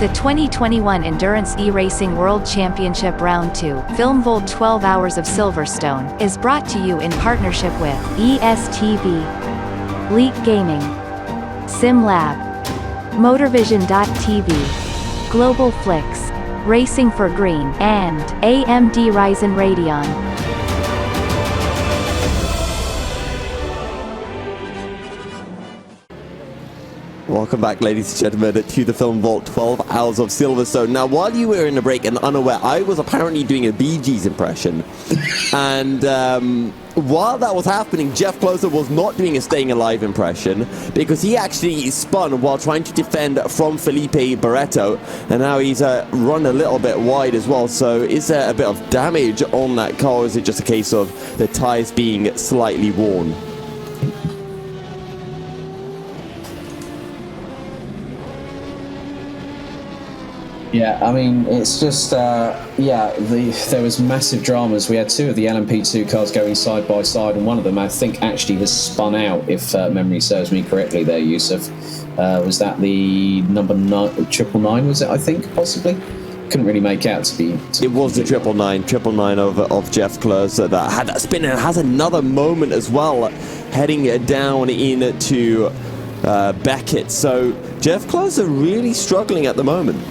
The 2021 Endurance E-Racing World Championship Round 2, Film Volt 12 Hours of Silverstone, is brought to you in partnership with ESTV, Leak Gaming, SimLab, Motorvision.tv, Global Flix, Racing for Green, and AMD Ryzen Radeon. Welcome back, ladies and gentlemen, to the Film Vault 12 Hours of Silverstone. Now, while you were in the break and unaware, I was apparently doing a Bee Gees impression. And while that was happening, Jeff Closer was not doing a Staying Alive impression because he actually spun while trying to defend from Felipe Barreto. And now he's run a little bit wide as well. So is there a bit of damage on that car, or is it just a case of the tyres being slightly worn? Yeah, I mean, it's just, there was massive dramas. We had two of the LMP2 cars going side by side, and one of them, I think, actually has spun out, if memory serves me correctly there, Yusuf. Was that the number 999, was it, I think, possibly? Couldn't really make out to be... It was the 999 of Jeff Closer that had that spin, and has another moment as well, heading down into Beckett. So Jeff Closer really struggling at the moment.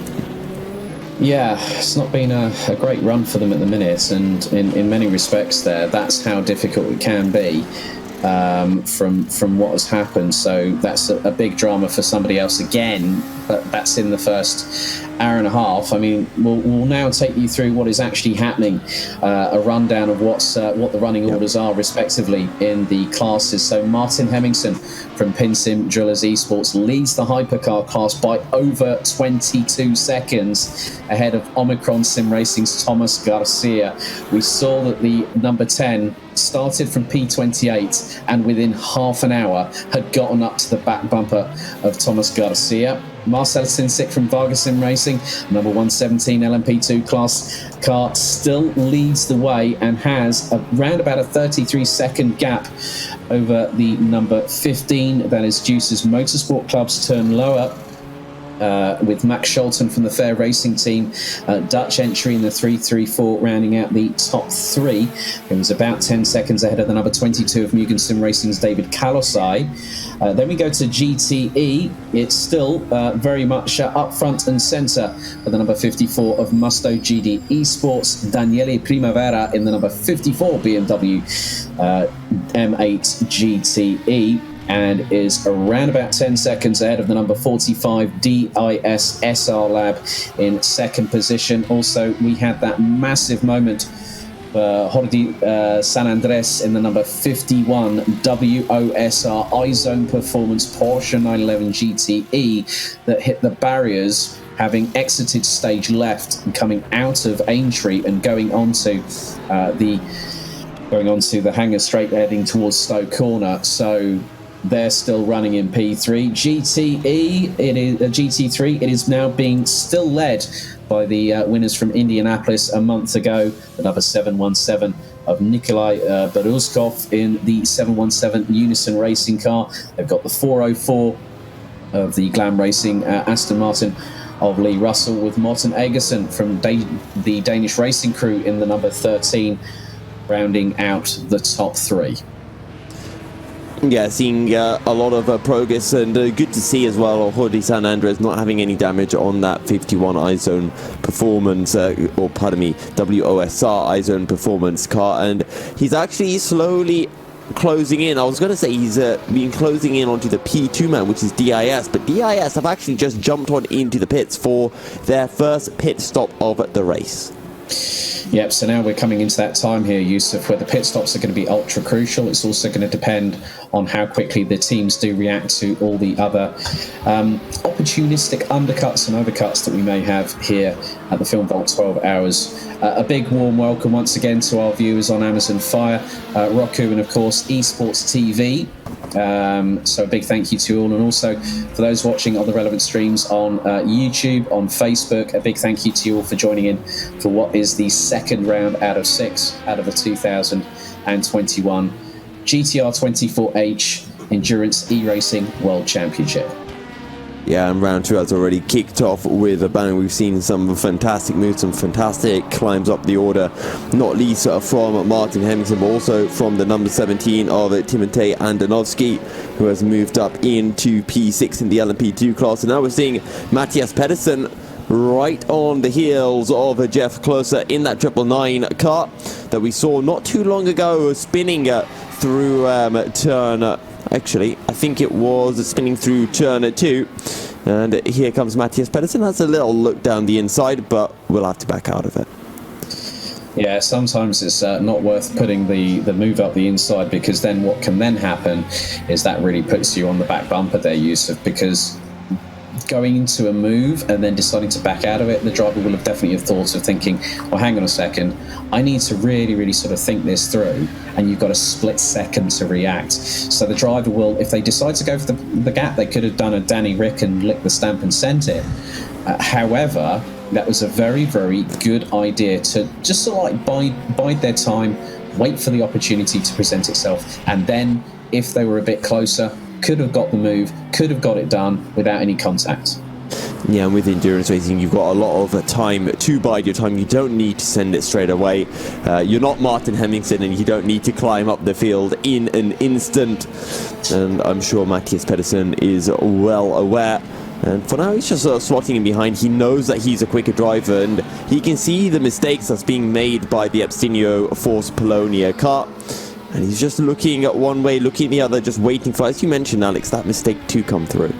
Yeah, it's not been a great run for them at the minute, and in many respects that's how difficult it can be from what has happened. So that's a big drama for somebody else again, but that's in the first hour and a half. I mean, we'll now take you through what is actually happening, a rundown of what the running orders are respectively in the classes. So Martin Hemmingsen from PinSim Drillers Esports leads the hypercar class by over 22 seconds ahead of Omicron Sim Racing's Thomas Garcia. We saw that the number 10 started from P28 and within half an hour had gotten up to the back bumper of Thomas Garcia. Marcel Sinsik from Vargas Sim Racing, number 117 LMP2 class car, still leads the way and has around about a 33-second gap over the number 15. That is Juice's Motorsport Club's turn lower. With Max Scholten from the Fair Racing team, Dutch entry in the 334, rounding out the top three. It was about 10 seconds ahead of the number 22 of Mugen Sim Racing's David Kalosai. Then we go to GTE. It's still very much up front and centre for the number 54 of Musto GD Esports, Daniele Primavera in the number 54 BMW M8 GTE. And is around about 10 seconds ahead of the number 45 DIS SR Lab in second position. Also, we had that massive moment for Jordi San Andres in the number 51 WOSR iZone Performance Porsche 911 GTE that hit the barriers, having exited stage left and coming out of Aintree and going onto the hangar straight heading towards Stowe Corner. So they're still running in P3. GT3, it is now being still led by the winners from Indianapolis a month ago, the number 717 of Nikolai Beruskov in the 717 Unison racing car. They've got the 404 of the Glam Racing Aston Martin of Lee Russell, with Morten Egersen from the Danish Racing Crew in the number 13, rounding out the top three. Yeah, seeing a lot of progress, and good to see as well Jordi San Andres not having any damage on that 51 iZone Performance, WOSR iZone Performance car, and he's actually slowly closing in. I was going to say he's been closing in onto the P2 man, which is DIS, but DIS have actually just jumped on into the pits for their first pit stop of the race. Yep, so now we're coming into that time here, Yusuf, where the pit stops are going to be ultra crucial. It's also going to depend on how quickly the teams do react to all the other opportunistic undercuts and overcuts that we may have here at the Film Vault 12 Hours. A big warm welcome once again to our viewers on Amazon Fire, Roku, and of course Esports TV. So a big thank you to you all, and also for those watching on the relevant streams on YouTube, on Facebook, a big thank you to you all for joining in for what is the second round out of 6 out of the 2021 GTR 24H Endurance E-Racing World Championship. Yeah, and round 2 has already kicked off with a bang. We've seen some fantastic moves, some fantastic climbs up the order, not least from Martin Hemmingsen, but also from the number 17 of Timotej Andonovski, who has moved up into P6 in the LMP2 class. And now we're seeing Matthias Pedersen right on the heels of Jeff Closer in that 999 car that we saw not too long ago, spinning through turn... Actually, I think it was spinning through turn 2. And here comes Matthias Pedersen. Has a little look down the inside, but we'll have to back out of it. Yeah, sometimes it's not worth putting the move up the inside, because then what can then happen is that really puts you on the back bumper there, Yusuf, because going into a move and then deciding to back out of it, the driver will have definitely thought of thinking, well, hang on a second, I need to really sort of think this through, and you've got a split second to react. So the driver will, if they decide to go for the gap, they could have done a Danny Rick and licked the stamp and sent it. However, that was a very good idea to just sort of like bide their time, wait for the opportunity to present itself, and then if they were a bit closer, could have got the move, could have got it done without any contact. Yeah, and with endurance racing, you've got a lot of time to bide your time. You don't need to send it straight away. You're not Martin Hemmingsen, and you don't need to climb up the field in an instant. And I'm sure Matthias Pedersen is well aware. And for now, he's just slotting in behind. He knows that he's a quicker driver, and he can see the mistakes that's being made by the Abstinio Force Polonia car. And he's just looking at one way, looking at the other, just waiting for, as you mentioned, Alex, that mistake to come through.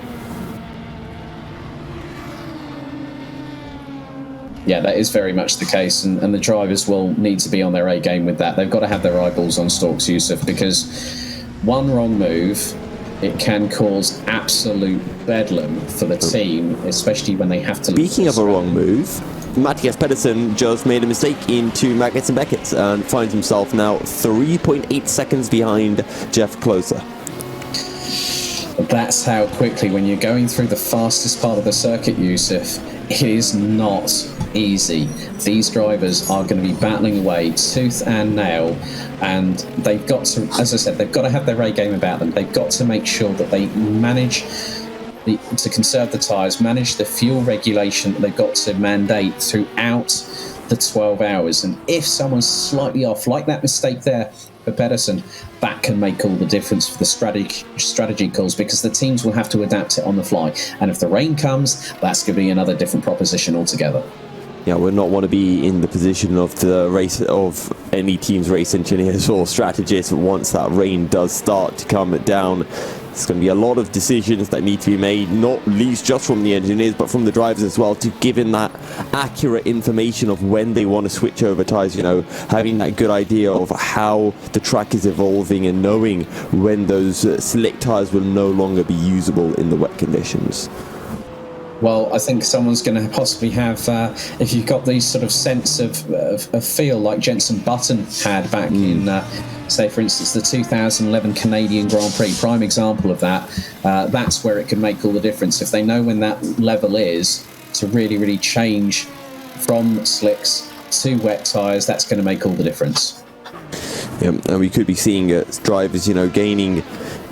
Yeah, that is very much the case, and the drivers will need to be on their A game with that. They've got to have their eyeballs on stalks, Yusuf, because one wrong move, it can cause absolute bedlam for the team, especially when they have to... Speaking of a wrong move, Matthias Pedersen just made a mistake into Magnus and Beckett and finds himself now 3.8 seconds behind Jeff Closer. That's how quickly, when you're going through the fastest part of the circuit, Yusuf, it is not easy. These drivers are going to be battling away tooth and nail, and they've got to, as I said, they've got to have their A game about them. They've got to make sure that they manage to conserve the tyres, manage the fuel regulation that they've got to mandate throughout the 12 hours. And if someone's slightly off, like that mistake there for Pedersen, that can make all the difference for the strategy calls, because the teams will have to adapt it on the fly. And if the rain comes, that's going to be another different proposition altogether. Yeah, we'll not want to be in the position of the race of any team's race engineers or strategists once that rain does start to come down. There's going to be a lot of decisions that need to be made, not least just from the engineers, but from the drivers as well, to give in that accurate information of when they want to switch over tyres, you know, having that good idea of how the track is evolving and knowing when those slick tyres will no longer be usable in the wet conditions. Well, I think someone's going to possibly have, if you've got these sort of sense of feel like Jenson Button had back in, say, for instance, the 2011 Canadian Grand Prix, prime example of that. That's where it can make all the difference. If they know when that level is, to really change from slicks to wet tyres, that's going to make all the difference. Yeah, and we could be seeing drivers, you know, gaining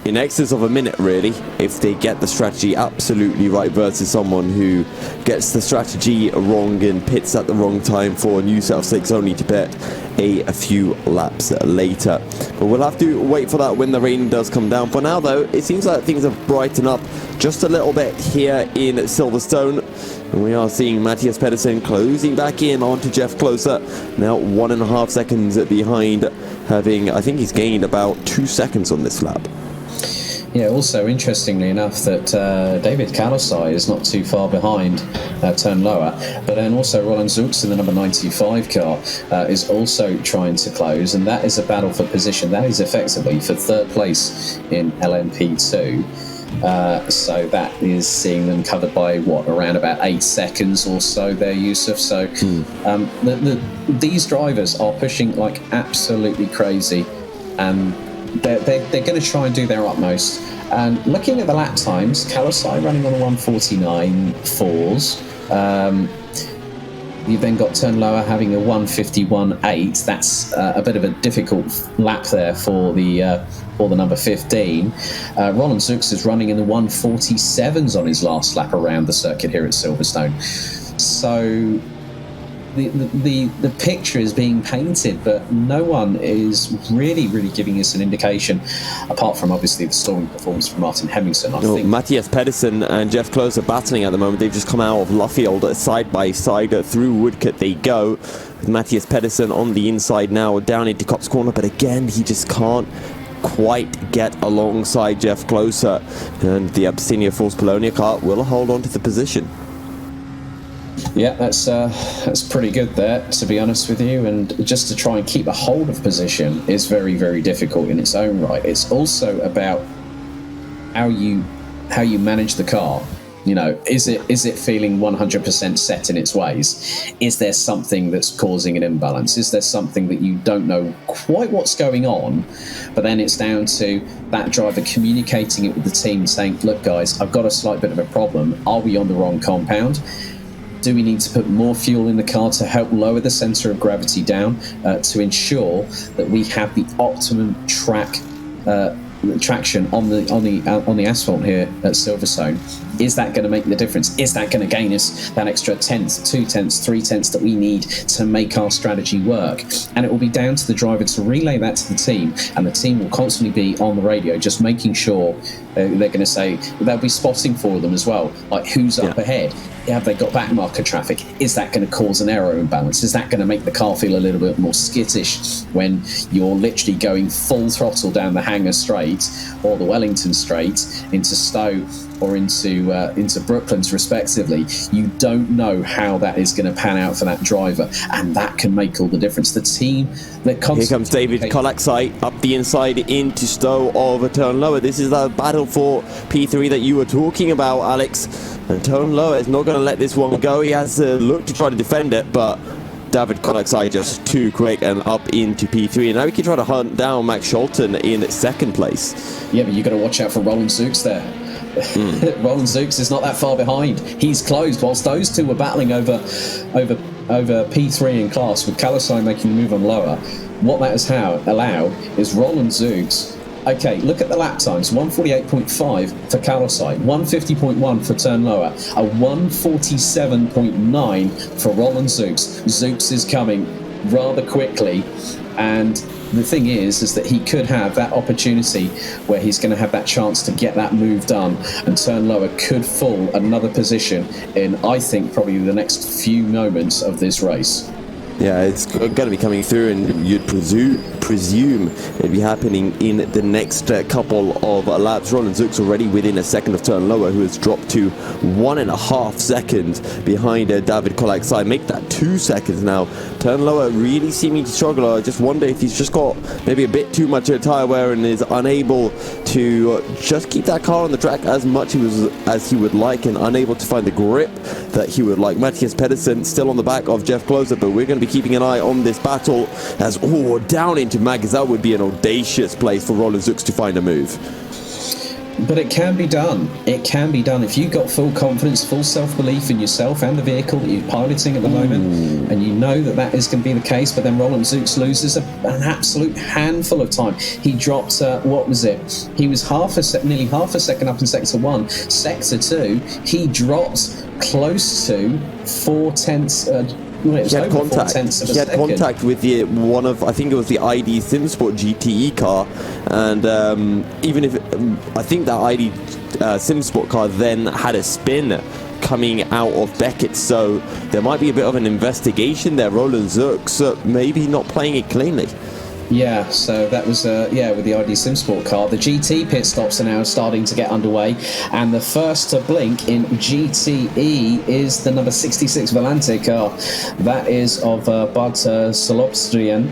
in excess of a minute, really, if they get the strategy absolutely right, versus someone who gets the strategy wrong and pits at the wrong time for a new set of slicks, only to pit a few laps later. But we'll have to wait for that when the rain does come down. For now, though, it seems like things have brightened up just a little bit here in Silverstone. And we are seeing Matthias Pedersen closing back in onto Jeff Closer, now 1.5 seconds behind, having, I think he's gained about 2 seconds on this lap. Yeah, also interestingly enough that David Kalasai is not too far behind turn lower, but then also Roland Zux in the number 95 car is also trying to close, and that is a battle for position. That is effectively for third place in LMP2. So that is seeing them covered by around about 8 seconds or so there, Yusuf. So these drivers are pushing like absolutely crazy, and they're going to try and do their utmost. And looking at the lap times, Kalasai running on a 1:49.4s. You've then got turn lower having a 1:51.8. That's a bit of a difficult lap there for the or the number 15. Roland Zux is running in the 1:47s on his last lap around the circuit here at Silverstone. So the picture is being painted, but no one is really giving us an indication, apart from obviously the stalling performance from Martin Hemmingsen. I think Matthias Pedersen and Jeff Close are battling at the moment. They've just come out of Luffield side by side. Through Woodcote they go. With Matthias Pedersen on the inside now, down into Cops Corner, but again he just can't quite get alongside Jeff Closer, and the Abyssinia Force Polonia car will hold on to the position. Yeah, that's pretty good there, to be honest with you. And just to try and keep a hold of position is very difficult in its own right. It's also about how you manage the car. You know, is it feeling 100% set in its ways? Is there something that's causing an imbalance? Is there something that you don't know quite what's going on? But then it's down to that driver communicating it with the team, saying, look guys, I've got a slight bit of a problem. Are we on the wrong compound? Do we need to put more fuel in the car to help lower the centre of gravity down to ensure that we have the optimum traction on the asphalt here at Silverstone? Is that going to make the difference? Is that going to gain us that extra 1/10, 2/10, 3/10 that we need to make our strategy work? And it will be down to the driver to relay that to the team, and the team will constantly be on the radio just making sure they're going to say, they'll be spotting for them as well, like who's up ahead. Have they got backmarker traffic? Is that going to cause an aero imbalance? Is that going to make the car feel a little bit more skittish when you're literally going full throttle down the Hangar Straight or the Wellington Straight into Stowe or into Brooklands respectively? You don't know how that is going to pan out for that driver, and that can make all the difference. The team, they're constantly... Here comes David Kolaksai up the inside into Stowe of a turn lower. This is the battle for P3 that you were talking about, Alex. And Tone Lower is not going to let this one go. He has looked to try to defend it, but David Kolaksai just too quick and up into P3. And now we can try to hunt down Max Scholten in second place. Yeah, but you've got to watch out for Roland Zux there. Roland Zux is not that far behind. He's closed whilst those two were battling over P3 in class, with Kolaksai making the move on Lower. What that has allowed is Roland Zux. Okay, look at the lap times. 1:48.5 for Kolaksai, 1:50.1 for turn lower, a 1:47.9 for Roland Zux. Zux is coming rather quickly, and the thing is that he could have that opportunity where he's going to have that chance to get that move done, and turn lower could fall another position in, I think, probably the next few moments of this race. Yeah, it's going to be coming through, and you'd presume it'd be happening in the next couple of laps. Roland Zux already within a second of turn lower, who has dropped to 1.5 seconds behind David Kolaksai. Make that 2 seconds now. Turn lower really seeming to struggle. I just wonder if he's just got maybe a bit too much tyre wear and is unable to just keep that car on the track as much as he would like, and unable to find the grip that he would like. Matthias Pedersen still on the back of Jeff Closer, but we're going to be keeping an eye on this battle as down into Maggis. That would be an audacious place for Roland Zux to find a move. But it can be done. It can be done if you've got full confidence, full self-belief in yourself and the vehicle that you're piloting at the moment, and you know that is going to be the case. But then Roland Zux loses an absolute handful of time. He dropped, what was it? He was nearly half a second up in Sector 1. Sector 2, he dropped close to 4/10. He had contact with one of, I think it was the ID SimSport GTE car, and even if I think that ID SimSport car then had a spin coming out of Beckett, so there might be a bit of an investigation there. Roland Zux maybe not playing it cleanly. Yeah, so that was, with the ID SimSport car. The GT pit stops are now starting to get underway, and the first to blink in GTE is the number 66 Volante car. That is of Bud Solobstrian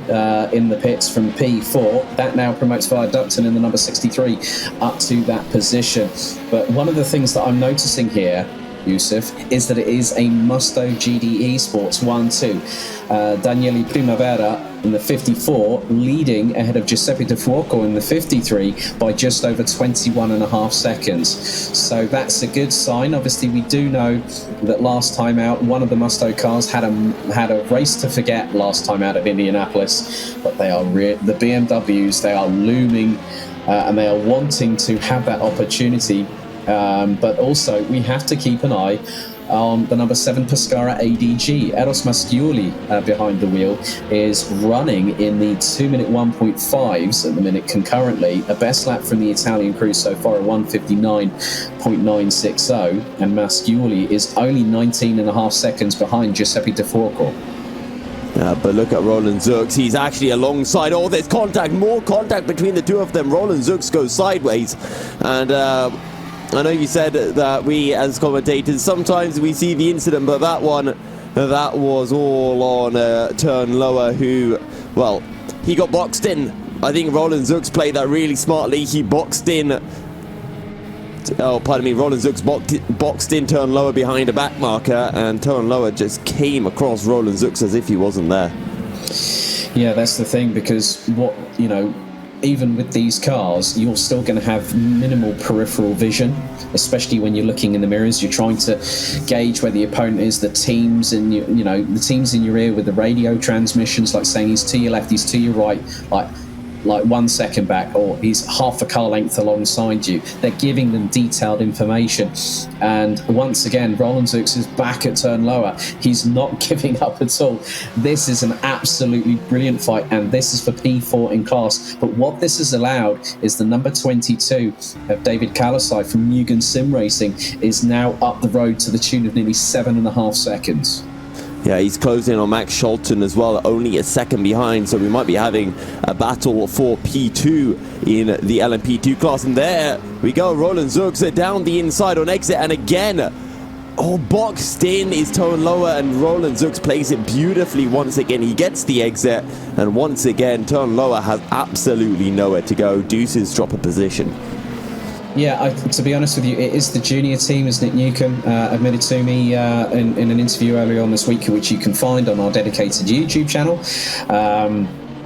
in the pits from P4. That now promotes via Dupton in the number 63 up to that position. But one of the things that I'm noticing here, Yusuf, is that it is a Musto GDE Sports 1-2. Daniele Primavera in the 54, leading ahead of Giuseppe De Fuoco in the 53 by just over 21.5 seconds. So that's a good sign. Obviously, we do know that last time out, one of the Musto cars had a race to forget last time out at Indianapolis. But they are the BMWs. They are looming and they are wanting to have that opportunity. But also, we have to keep an eye on the number 7 Pescara ADG. Eros Masciuli behind the wheel is running in the 2-minute 1.5s at the minute concurrently. A best lap from the Italian crew so far, a 1:59.960, and Masciuli is only 19.5 seconds behind Giuseppe De Fuoco. But look at Roland Zux. He's actually alongside. Oh, there's contact, more contact between the two of them. Roland Zux goes sideways, and I know you said that we, as commentators, sometimes we see the incident, but that was all on turn lower, who, well, he got boxed in. I think Roland Zux played that really smartly. He boxed in. Roland Zux boxed in turn lower behind a back marker, and turn lower just came across Roland Zux as if he wasn't there. Yeah, that's the thing, because even with these cars, you're still going to have minimal peripheral vision, especially when you're looking in the mirrors. You're trying to gauge where the opponent is, the teams in the teams in your ear with the radio transmissions, like saying he's to your left, he's to your right, like 1 second back, or he's half a car length alongside you. They're giving them detailed information. And once again, Roland Zux is back at turn lower. He's not giving up at all. This is an absolutely brilliant fight, and this is for P4 in class. But what this has allowed is the number 22 of David Kalasai from Mugen Sim Racing is now up the road to the tune of nearly 7.5 seconds. Yeah, he's closing on Max Scholten as well, only a second behind, so we might be having a battle for P2 in the LMP2 class. And there we go, Roland Zux down the inside on exit, and again, boxed in is tone lower, and Roland Zux plays it beautifully once again. He gets the exit, and once again, turn lower has absolutely nowhere to go. Deuces drop a position. Yeah, to be honest with you, it is the junior team, as Nick Newcomb admitted to me in an interview earlier on this week, which you can find on our dedicated YouTube channel.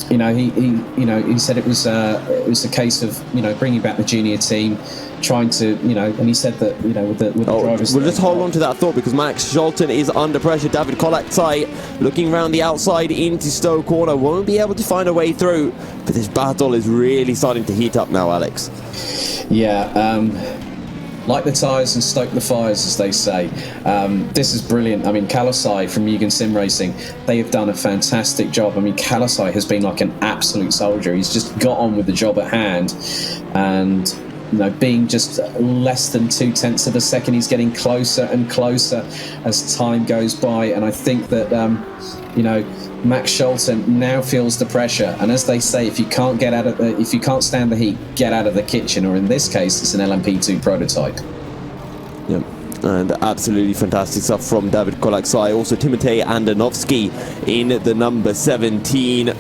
He said it was a case of bringing back the junior team, trying to and he said that with the drivers. We'll just hold on to that thought, because Max Scholten is under pressure. David Kolaczai looking around the outside into Stowe corner, won't be able to find a way through. But this battle is really starting to heat up now, Alex. Yeah, light the tyres and stoke the fires, as they say. This is brilliant. I mean, Kalasai from Mugen Sim Racing, they have done a fantastic job. I mean, Kalasai has been like an absolute soldier. He's just got on with the job at hand, and being just less than 0.2 of a second, he's getting closer and closer as time goes by. And I think that Max Scholten now feels the pressure, and as they say, if you can't stand the heat, get out of the kitchen. Or in this case, it's an LMP2 prototype. Yep. And absolutely fantastic stuff from David Kolaczai. Also, Timotej Andonovski in the number 17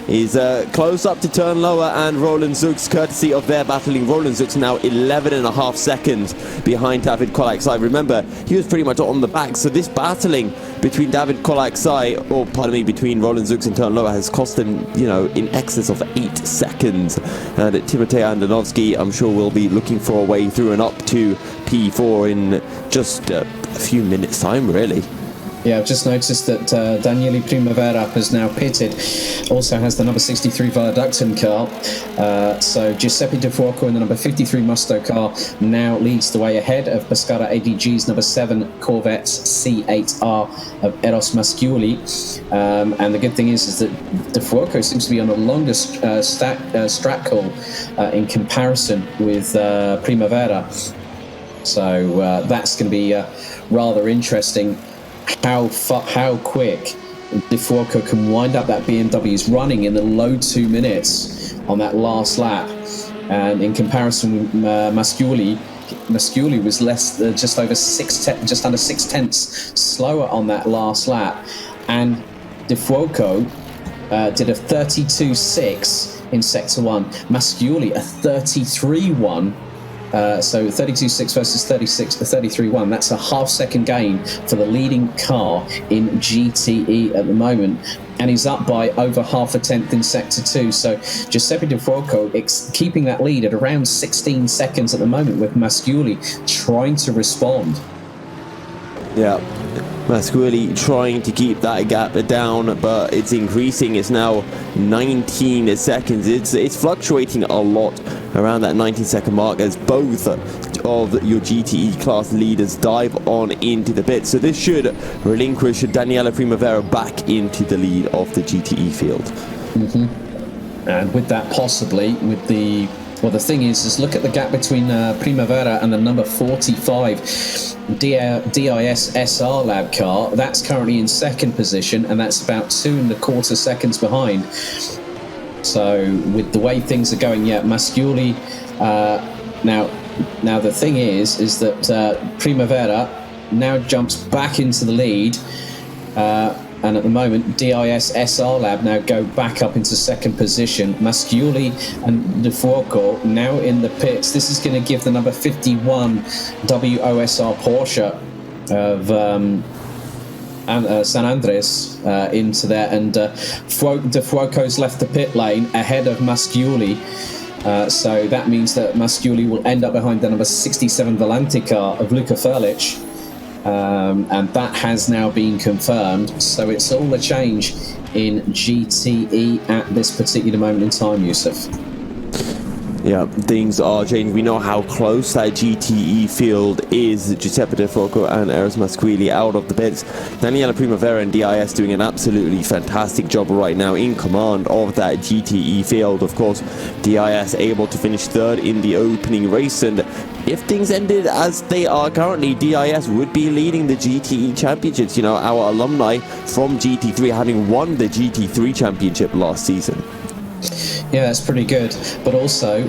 is close up to turn lower, and Roland Zux, courtesy of their battling. Roland Zux now 11.5 seconds behind David Kolaczai. Remember, he was pretty much on the back, so this battling between between Roland Zux and turn lower has cost him, in excess of 8 seconds. And Timotej Andonovski, I'm sure, will be looking for a way through and up to P4 in just a few minutes' time, really. Yeah, I've just noticed that Daniele Primavera has now pitted. Also has the number 63 Valadukton car. So Giuseppe De Fuoco in the number 53 Musto car now leads the way ahead of Pescara ADG's number 7 Corvette C8R of Eros Masciuli. And the good thing is that De Fuoco seems to be on a longer strat call in comparison with Primavera. So that's going to be rather interesting. How quick De Fuoco can wind up that BMW's running in the low 2 minutes on that last lap, and in comparison with Masciuli was just under 6/10 slower on that last lap, and De Fuoco did a 32.6 in sector 1, Masciuli a 33.1. So 32.6 versus 33.1. That's a half-second gain for the leading car in GTE at the moment, and he's up by over half a tenth in sector 2. So Giuseppe De Fuoco keeping that lead at around 16 seconds at the moment, with Masciuli trying to respond. Yeah, Masciuli trying to keep that gap down, but it's increasing. It's now 19 seconds. It's fluctuating a lot around that 19-second mark as both of your GTE class leaders dive on into the pit. So this should relinquish Daniela Primavera back into the lead of the GTE field. And with that, possibly with the thing is look at the gap between Primavera and the number 45 DIS SR Lab car. That's currently in second position, and that's about 2.25 seconds behind. So with the way things are going, Masciuli. Now the thing is that Primavera now jumps back into the lead. And at the moment, DIS SR Lab now go back up into second position. Masciuli and De Fuoco now in the pits. This is going to give the number 51 WOSR Porsche of San Andres into there. And De Fuoco's left the pit lane ahead of Masciuli. So that means that Masciuli will end up behind the number 67 Volante car of Luca Ferlich. And that has now been confirmed. So it's all a change in GTE at this particular moment in time, Yusuf. Yeah, things are changing. We know how close that GTE field is. Giuseppe De Fuoco and Eros Masciuli out of the pits. Daniela Primavera and DIS doing an absolutely fantastic job right now in command of that GTE field. Of course, DIS able to finish third in the opening race, and if things ended as they are currently, DIS would be leading the GTE championships. You know, our alumni from GT3 having won the GT3 championship last season. Yeah, that's pretty good. But also,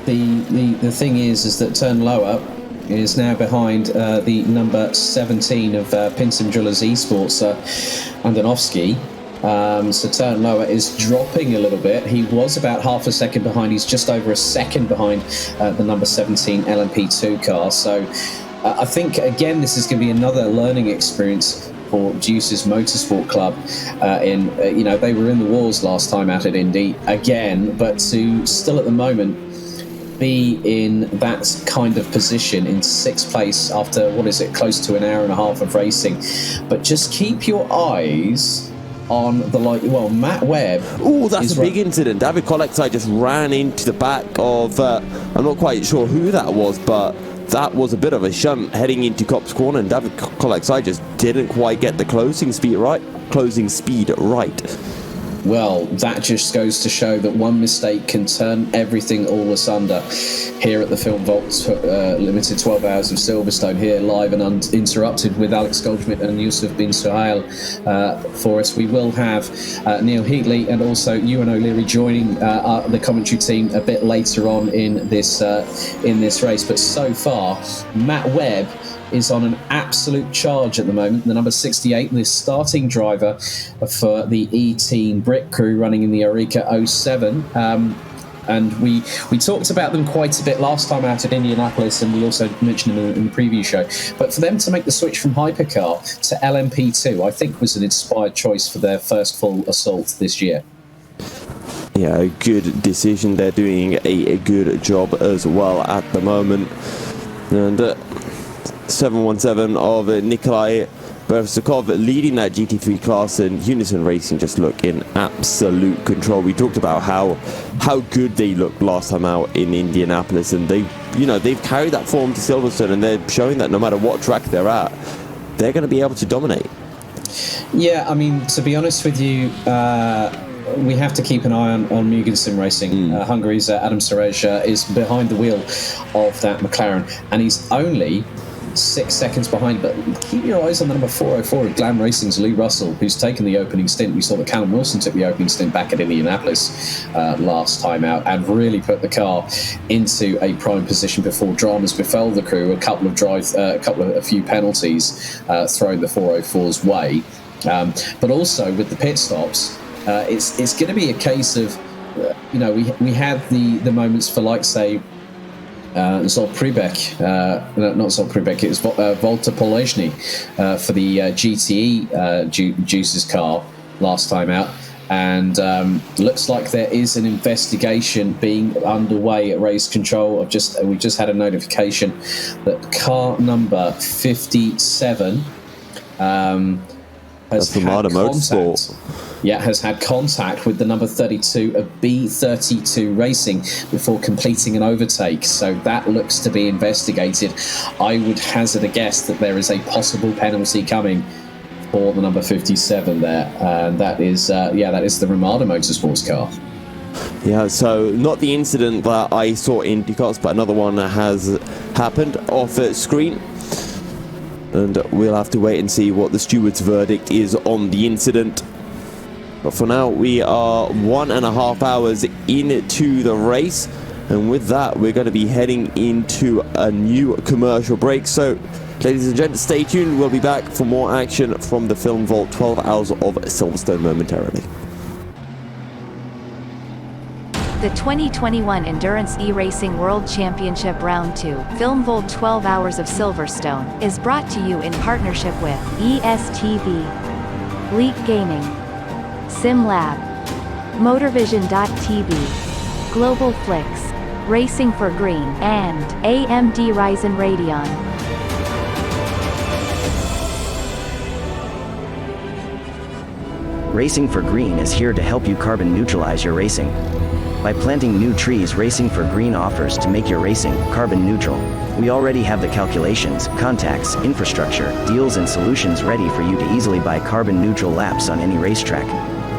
the thing is that Turn Lower is now behind the number 17 of Pinsam Jewelers Esports, Andonovsky. So Turn Lower is dropping a little bit. He was about half a second behind. He's just over a second behind the number 17 LMP2 car. So I think, again, this is going to be another learning experience for Deuce's Motorsport Club. They were in the wars last time out at Indy again, but to still at the moment be in that kind of position in sixth place after, close to an hour and a half of racing. But just keep your eyes on the Matt Webb. Oh, that's a big incident. David Colexai just ran into the back of, I'm not quite sure who that was, but that was a bit of a shunt heading into Copse Corner, and David Colexai just didn't quite get the closing speed right. Well, that just goes to show that one mistake can turn everything all asunder. Here at the Film Vault Limited 12 Hours of Silverstone, here live and uninterrupted with Alex Goldschmidt and Yusuf Bin Suhail for us. We will have Neil Heatley and also Ewan O'Leary joining the commentary team a bit later on in this race. But so far, Matt Webb is on an absolute charge at the moment. The number 68, the starting driver for the E-Team Brit crew running in the Oreca 07. And we talked about them quite a bit last time out at Indianapolis, and we also mentioned them in the preview show. But for them to make the switch from hypercar to LMP2, I think was an inspired choice for their first full assault this year. Yeah, a good decision. They're doing a good job as well at the moment. And 717 of Nikolai Bersukov leading that GT3 class, and Unison Racing just look in absolute control. We talked about how good they looked last time out in Indianapolis, and they've carried that form to Silverstone, and they're showing that no matter what track they're at, they're going to be able to dominate. Yeah, I mean, to be honest with you, we have to keep an eye on Mugen Sim Racing. Hungary's Adam Cereja is behind the wheel of that McLaren, and he's only 6 seconds behind. But keep your eyes on the number 404 of Glam Racing's Lee Russell, who's taken the opening stint. We saw that Callum Wilson took the opening stint back at Indianapolis last time out and really put the car into a prime position before dramas befell the crew. A few penalties thrown the 404's way. But also with the pit stops, it's going to be a case of, we had the moments for, like, say, Zol Pribek, not Zol Pribek, it was Volta Polezny for the GTE Juice's car last time out. And looks like there is an investigation being underway at Race Control. We just had a notification that car number 57 has That's had Ramada Motorsport. has had contact with the number 32 of B32 Racing before completing an overtake. So that looks to be investigated. I would hazard a guess that there is a possible penalty coming for the number 57 there, and that is the Ramada Motorsports car. Yeah, so not the incident that I saw in Ducats, but another one that has happened off screen. And we'll have to wait and see what the steward's verdict is on the incident. But for now, we are 1.5 hours into the race. And with that, we're going to be heading into a new commercial break. So, ladies and gents, stay tuned. We'll be back for more action from the Film Vault 12 Hours of Silverstone momentarily. The 2021 Endurance E-Racing World Championship Round 2, Film Vault 12 Hours of Silverstone, is brought to you in partnership with ESTV, Leak Gaming, SimLab, MotorVision.tv, Global Flix, Racing for Green, and AMD Ryzen Radeon. Racing for Green is here to help you carbon neutralize your racing. By planting new trees, Racing for Green offers to make your racing carbon neutral. We already have the calculations, contacts, infrastructure, deals and solutions ready for you to easily buy carbon neutral laps on any racetrack.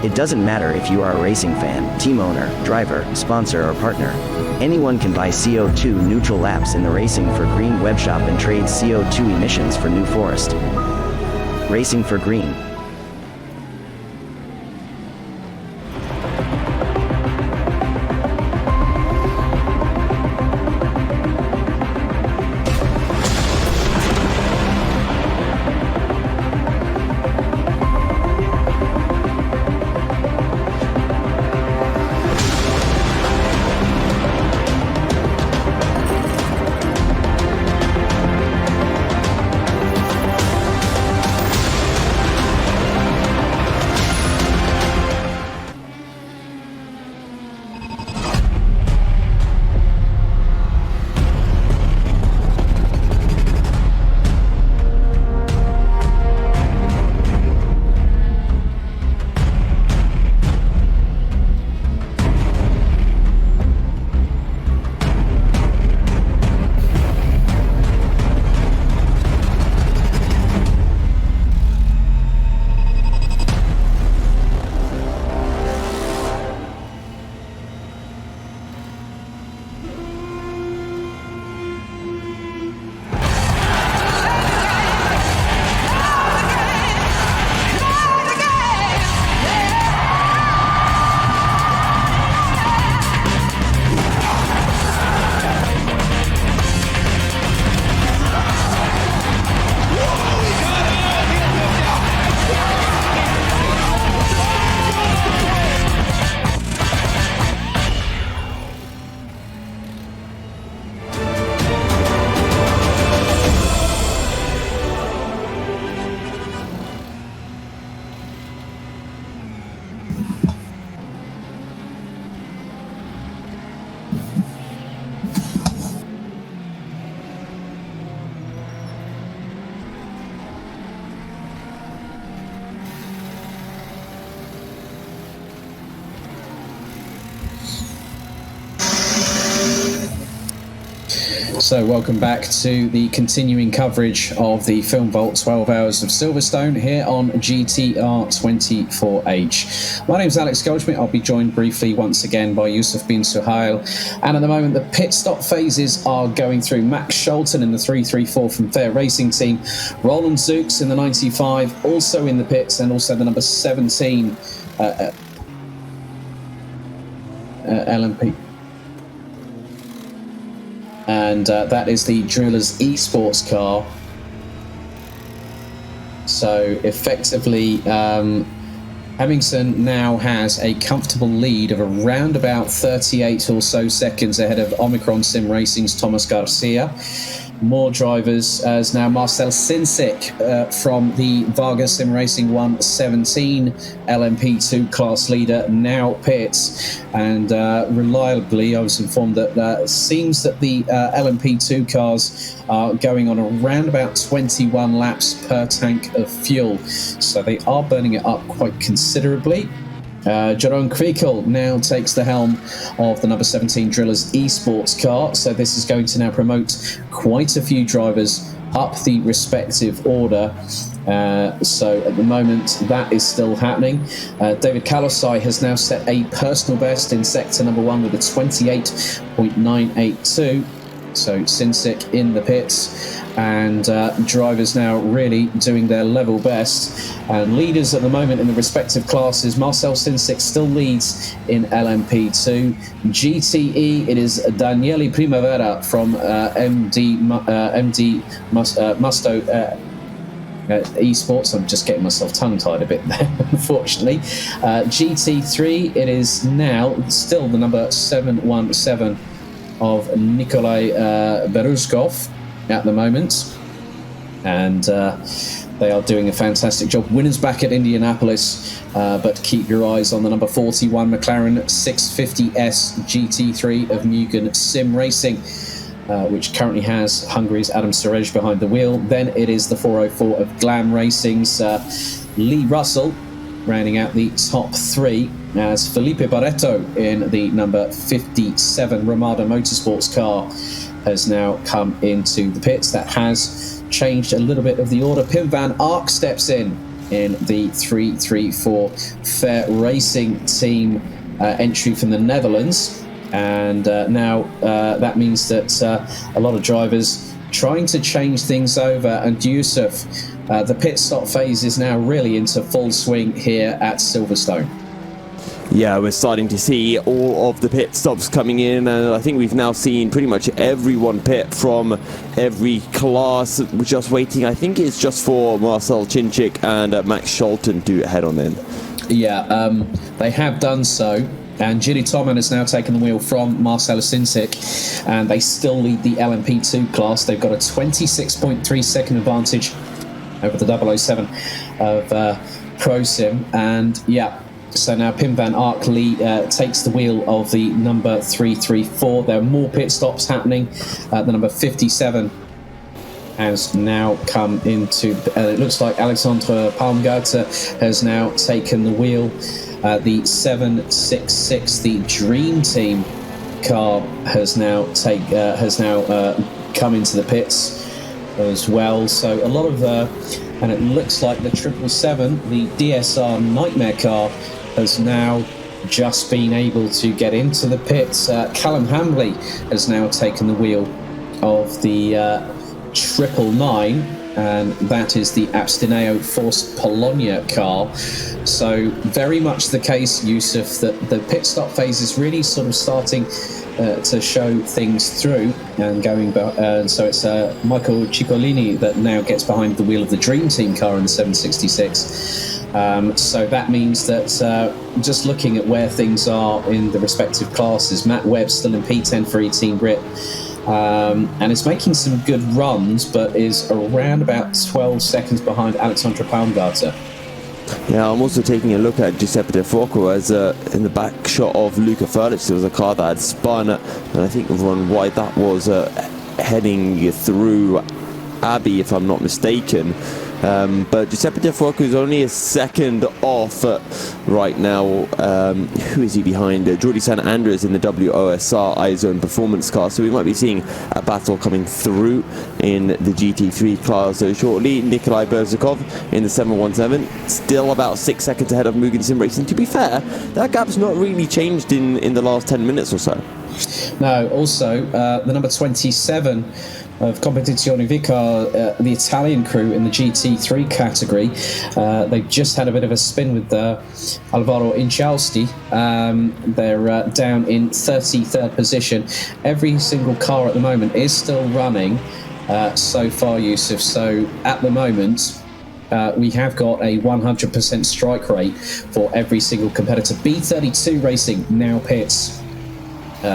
It doesn't matter if you are a racing fan, team owner, driver, sponsor or partner. Anyone can buy CO2 neutral laps in the Racing for Green webshop and trade CO2 emissions for New Forest. Racing for Green. So welcome back to the continuing coverage of the Film Vault 12 Hours of Silverstone here on GTR 24H. My name's Alex Goldschmidt. I'll be joined briefly once again by Yusuf bin Suhail. And at the moment, the pit stop phases are going through. Max Scholten in the 334 from Fair Racing Team. Roland Zooks in the 95, also in the pits, and also the number 17 LMP. And that is the Drillers Esports car. So effectively, Hemmingson now has a comfortable lead of around about 38 or so seconds ahead of Omicron Sim Racing's Thomas Garcia. more drivers as now Marcel Sinsik from the Varga Sim Racing 117 LMP2 class leader now pits, and reliably I was informed that it seems that the LMP2 cars are going on around about 21 laps per tank of fuel, so they are burning it up quite considerably. Jeroen Kwiekel now takes the helm of the number 17 Drillers eSports car, so this is going to now promote quite a few drivers up the respective order. So at the moment that is still happening. David Kalosai has now set a personal best in sector number 1 with a 28.982. So Sinsik in the pits, and drivers now really doing their level best. And leaders at the moment in the respective classes, Marcel Sinsik still leads in LMP2. GTE, it is Daniele Primavera from MD Musto eSports. I'm just getting myself tongue-tied a bit there, unfortunately. GT3, it is now still the number 717 of Nikolai Beruzkov at the moment, and they are doing a fantastic job. Winners back at Indianapolis, but keep your eyes on the number 41 McLaren 650S GT3 of Mugen Sim Racing, which currently has Hungary's Adam Serej behind the wheel. Then it is the 404 of Glam Racing's Lee Russell rounding out the top 3, as Felipe Barreto in the number 57 Ramada Motorsports car has now come into the pits. That has changed a little bit of the order. Pim van Ark steps in the 334 Fair Racing team entry from the Netherlands, and now that means that a lot of drivers trying to change things over, and Yusuf, the pit stop phase is now really into full swing here at Silverstone. Yeah, we're starting to see all of the pit stops coming in, and I think we've now seen pretty much everyone pit from every class. We're just waiting, I think it's just for Marcel Chinchik and Max Scholten to head on in. Yeah, they have done so. And Gilly Toman has now taken the wheel from Marcel Sinsik, and they still lead the LMP2 class. They've got a 26.3 second advantage over the 007 of ProSim, and yeah, so now Pim van Ark takes the wheel of the number 334. There are more pit stops happening. The number 57 has now come into, it looks like Alexandre Palmgarter has now taken the wheel. The 766, the Dream Team car, has now come into the pits as well. So a lot of and it looks like the 777, the DSR Nightmare car, has now just been able to get into the pits. Callum Hambley has now taken the wheel of the 999, and that is the Abstineo Force Polonia car. So very much the case, Yusuf, that the pit stop phase is really sort of starting to show things through and going back. So it's Michael Ciccolini that now gets behind the wheel of the Dream Team car in the 766. So that means that just looking at where things are in the respective classes, Matt Webb still in P10 for Team Brit, and is making some good runs, but is around about 12 seconds behind Alexandre Palmgarter. Yeah, I'm also taking a look at Giuseppe De Foco as in the back shot of Luca Furlich. There was a car that had spun, and I think everyone wide that was heading through Abbey, if I'm not mistaken. But Giuseppe De Foco is only a second off right now. Who is he behind? Jordi San Andres in the WOSR iZone Performance car. So we might be seeing a battle coming through in the GT3 class shortly. Nikolai Berzikov in the 717, still about 6 seconds ahead of Mugen Sim Racing. To be fair, that gap's not really changed in the last 10 minutes or so. No, also the number 27 of Competizione Vicar, the Italian crew in the GT3 category. They've just had a bit of a spin with Alvaro Inchalsti. They're down in 33rd position. Every single car at the moment is still running so far, Yusuf. So at the moment, we have got a 100% strike rate for every single competitor. B32 Racing now pits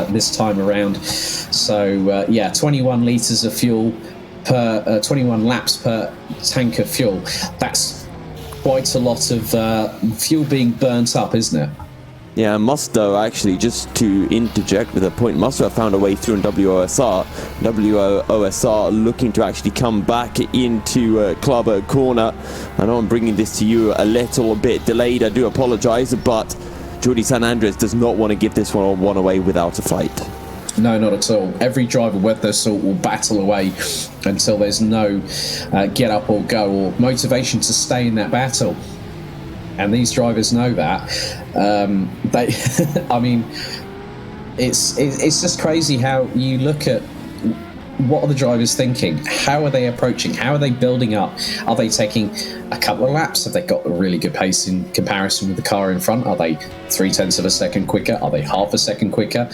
this time around. So 21 litres of fuel per 21 laps per tank of fuel. That's quite a lot of fuel being burnt up, isn't it? Yeah, Musto, actually, just to interject with a point, Musto have found a way through in WOSR. WOSR looking to actually come back into Club Corner. I know I'm bringing this to you a little bit delayed, I do apologise, but Jordi San Andres does not want to give this one away without a fight. No, not at all. Every driver worth their salt will battle away until there's no get up or go or motivation to stay in that battle. And these drivers know that. I mean, it's just crazy how you look at what are the drivers thinking? How are they approaching? How are they building up? Are they taking a couple of laps? Have they got a really good pace in comparison with the car in front? Are they 0.3 of a second quicker? Are they half a second quicker?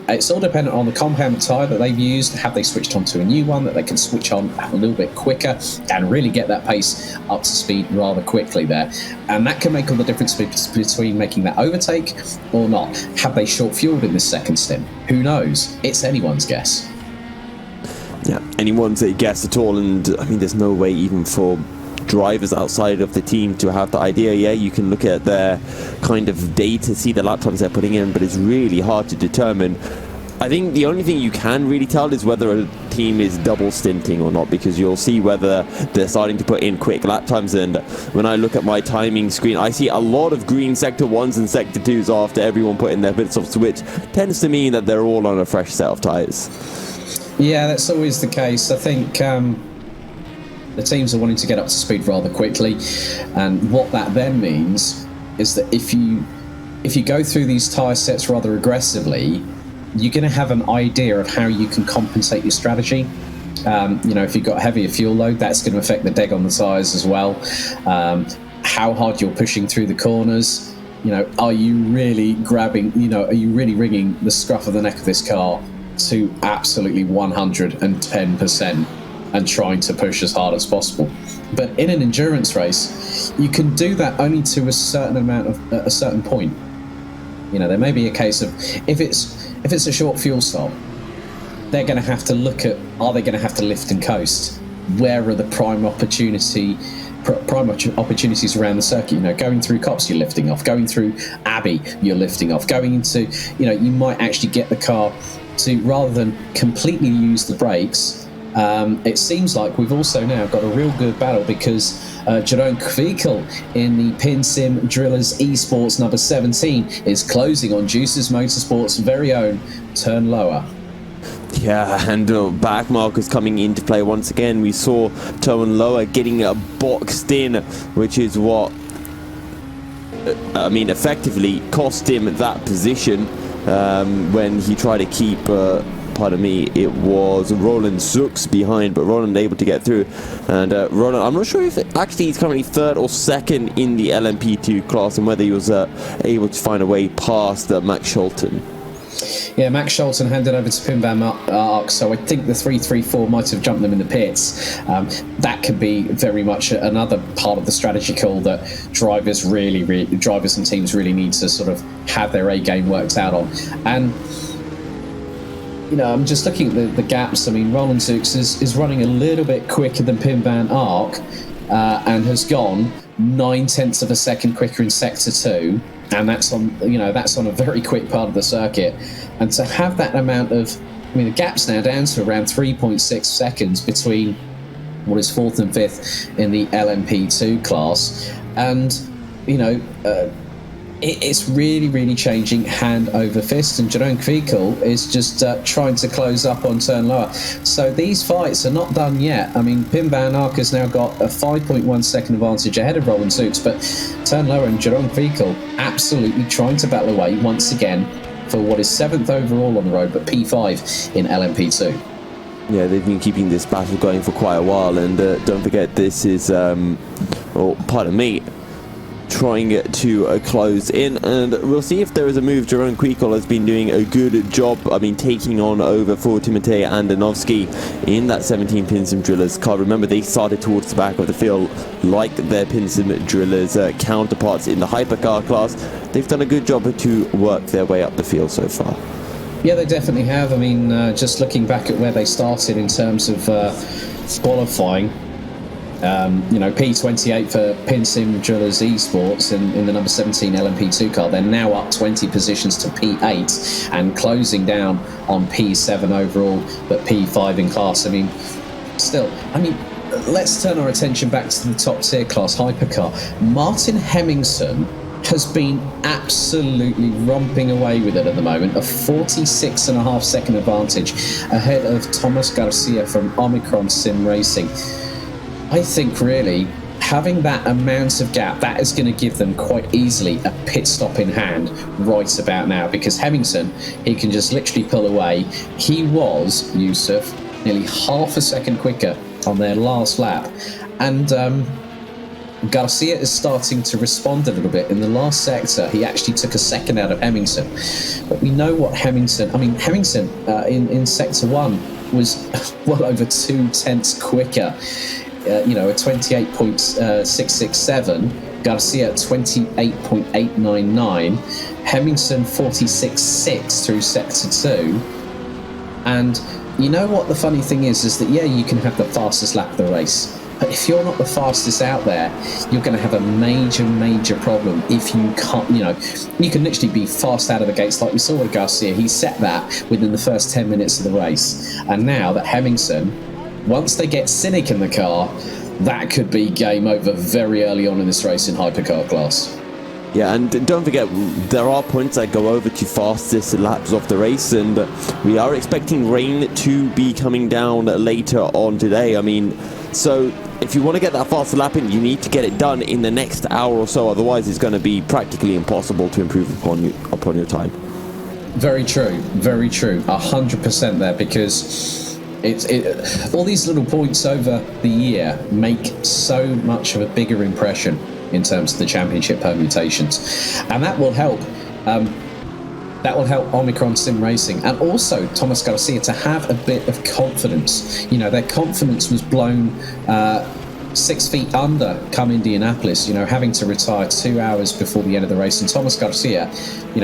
It's all dependent on the compound tyre that they've used. Have they switched on to a new one that they can switch on a little bit quicker and really get that pace up to speed rather quickly there? And that can make all the difference between making that overtake or not. Have they short fueled in this second stint? Who knows? It's anyone's guess. Yeah, anyone's guess at all, and I mean, there's no way even for drivers outside of the team to have the idea. Yeah, you can look at their kind of data, see the lap times they're putting in, but it's really hard to determine. I think the only thing you can really tell is whether a team is double stinting or not, because you'll see whether they're starting to put in quick lap times. And when I look at my timing screen, I see a lot of green sector 1s and sector 2s after everyone put in their bits of switch. Tends to mean that they're all on a fresh set of tyres. Yeah, that's always the case. I think the teams are wanting to get up to speed rather quickly, and what that then means is that if you go through these tyre sets rather aggressively, you're going to have an idea of how you can compensate your strategy. If you've got a heavier fuel load, that's going to affect the deg on the tyres as well. How hard you're pushing through the corners. Are you really grabbing? Are you really ringing the scruff of the neck of this car to absolutely 110% and trying to push as hard as possible? But in an endurance race, you can do that only to a certain point. There may be a case of if it's a short fuel stop, they're going to have to look at, are they going to have to lift and coast? Where are the prime opportunities around the circuit? Going through Cops, you're lifting off. Going through Abbey, you're lifting off. Going into, you might actually get the car to, rather than completely use the brakes. It seems like we've also now got a real good battle, because Jeroen Kvikkel in the Pin Sim Drillers Esports number 17 is closing on Juices Motorsport's very own Turn Lower. Yeah, and back markers coming into play once again. We saw Turn Lower getting boxed in, which is what effectively cost him that position when he tried to keep it was Roland Zux behind, but Roland able to get through. And Roland, I'm not sure if actually he's currently third or second in the LMP2 class, and whether he was able to find a way past Max Scholten. Yeah, Max Scholten handed over to Pim van Ark, so I think the 334 might have jumped them in the pits. That could be very much another part of the strategy call that drivers and teams really need to sort of have their A game worked out on. And I'm just looking at the gaps. I mean, Roland Zux is running a little bit quicker than Pim van Ark, and has gone 0.9 of a second quicker in sector 2. And that's on a very quick part of the circuit. And to have that amount of, the gap's now down to around 3.6 seconds between what is 4th and 5th in the LMP2 class. And, it's really, really changing hand over fist. And Jeroen Kvikkel is just trying to close up on Turn Lower. So these fights are not done yet. Pim van Ark has now got a 5.1 second advantage ahead of Roland Zux, but Turn Lower and Jeroen Kvikkel absolutely trying to battle away once again for what is 7th overall on the road, but P5 in LMP2. Yeah, they've been keeping this battle going for quite a while, and don't forget this is, trying to close in, and we'll see if there is a move. Jeroen Kvikkel has been doing a good job, taking on over for Timotej Andonovski in that 17 Pin Sim Drillers car. Remember, they started towards the back of the field like their Pin Sim Drillers counterparts in the hypercar class. They've done a good job to work their way up the field so far. Yeah, they definitely have. Just looking back at where they started in terms of qualifying. P28 for PinSim Drillers Esports in the number 17 LMP2 car. They're now up 20 positions to P8 and closing down on P7 overall, but P5 in class. Let's turn our attention back to the top tier class hypercar. Martin Hemmingsen has been absolutely romping away with it at the moment. A 46.5 second advantage ahead of Thomas Garcia from Omicron Sim Racing. I think really having that amount of gap, that is going to give them quite easily a pit stop in hand right about now, because Hemmingsen, he can just literally pull away. He was, Yusuf, nearly half a second quicker on their last lap. And Garcia is starting to respond a little bit. In the last sector, he actually took a second out of Hemmingsen. But we know what Hemmingsen in sector 1 was well over 2 tenths quicker. A 28.667, Garcia 28.899, Hemmingsen 46.6 through sector 2. And you know what the funny thing is that you can have the fastest lap of the race, but if you're not the fastest out there, you're going to have a major problem if you can't, you can literally be fast out of the gates like we saw with Garcia. He set that within the first 10 minutes of the race. And now that Hemmingsen, once they get Cynic in the car, that could be game over very early on in this race in hypercar class. Yeah, and don't forget, there are points that go over to fastest laps of the race, and we are expecting rain to be coming down later on today. So if you want to get that faster lap in, you need to get it done in the next hour or so, otherwise it's going to be practically impossible to improve upon your time. Very true, 100% there, because all these little points over the year make so much of a bigger impression in terms of the championship permutations, and that will help Omicron Sim Racing and also Thomas Garcia to have a bit of confidence. Their confidence was blown 6 feet under come Indianapolis, having to retire 2 hours before the end of the race. And Thomas Garcia,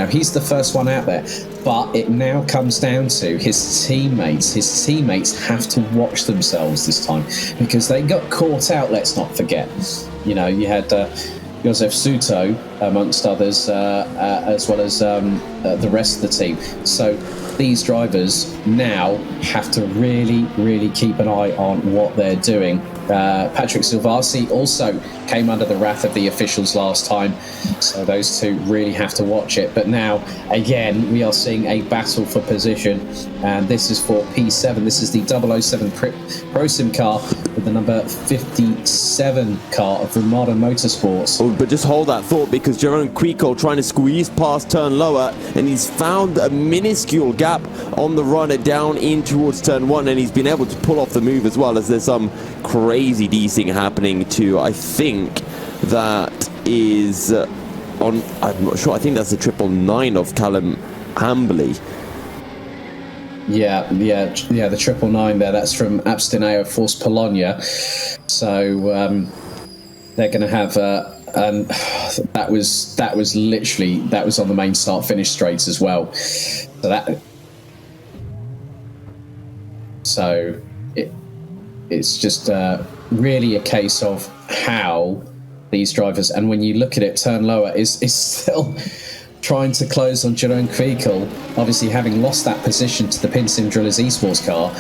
he's the first one out there. But it now comes down to his teammates. His teammates have to watch themselves this time, because they got caught out, let's not forget. You had Josef Suto, amongst others, as well as the rest of the team. So these drivers now have to really keep an eye on what they're doing. Patrick Silvasi also came under the wrath of the officials last time, so those two really have to watch it. But now, again, we are seeing a battle for position, and this is for P7. This is the 007 ProSim car with the number 57 car of Ramada Motorsports. Oh, but just hold that thought, because Jerome Quico trying to squeeze past turn lower, and he's found a minuscule gap on the run down in towards turn 1, and he's been able to pull off the move as well, as there's some crazy desing happening to, I think that is I'm not sure, I think that's the 999 of Callum Hambley. Yeah, the 999 there, that's from Abstineo Force Polonia. So they're going to have and that was on the main start finish straights as well. So it's just really a case of how these drivers, and when you look at it, turn lower is still trying to close on Jerome Kvikl. Obviously, having lost that position to the PinSim Drillers Esports car,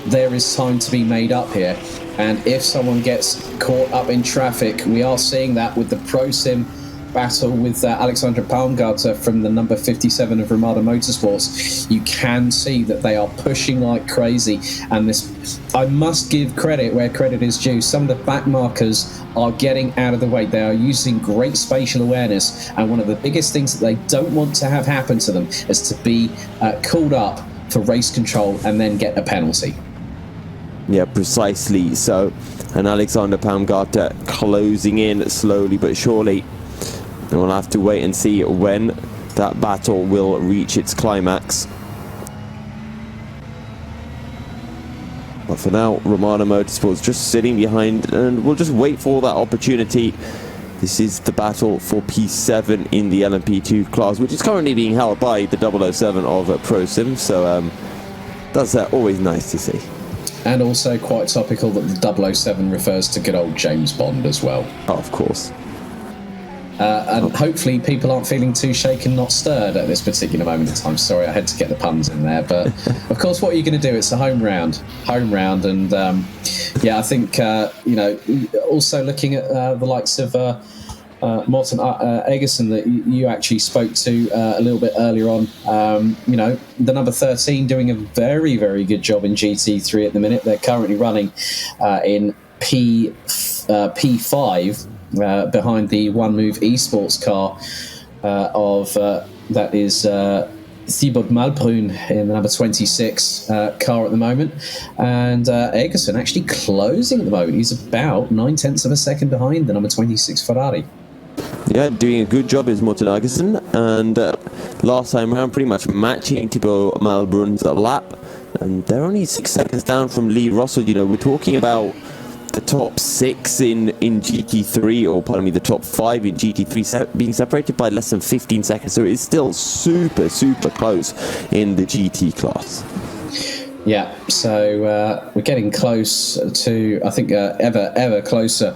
there is time to be made up here. And if someone gets caught up in traffic, we are seeing that with the ProSim battle with Alexander Palmgarter from the number 57 of Ramada Motorsports. You can see that they are pushing like crazy, and this, I must give credit where credit is due. Some of the back markers are getting out of the way. They are using great spatial awareness, and one of the biggest things that they don't want to have happen to them is to be called up for race control and then get a penalty. Yeah, precisely so. And Alexander Palmgarter closing in slowly but surely. And we'll have to wait and see when that battle will reach its climax. But for now, Ramada Motorsports just sitting behind, and we'll just wait for that opportunity. This is the battle for P7 in the LMP2 class, which is currently being held by the 007 of ProSim. So that's always nice to see. And also quite topical that the 007 refers to good old James Bond as well. Oh, of course. And hopefully people aren't feeling too shaken, not stirred at this particular moment in time. Sorry, I had to get the puns in there. But, of course, what are you going to do? It's a home round. And, I think, also looking at the likes of Morten Egerson that you actually spoke to a little bit earlier on. The number 13 doing a very, very good job in GT3 at the minute. They're currently running in P5 behind the One Move Esports car that is Thibaut Malbrun in the number 26 car at the moment. And Egerson actually closing at the moment. He's about 9/10 of a second behind the number 26 Ferrari. Yeah, doing a good job is Morten Egerson, and last time around pretty much matching Thibaut Malbrun's lap, and they're only 6 seconds down from Lee Russell. We're talking about the top 6 in GT3, or pardon me, the top 5 in GT3 being separated by less than 15 seconds, so it's still super, super close in the GT class. Yeah, so we're getting close to, I think, ever closer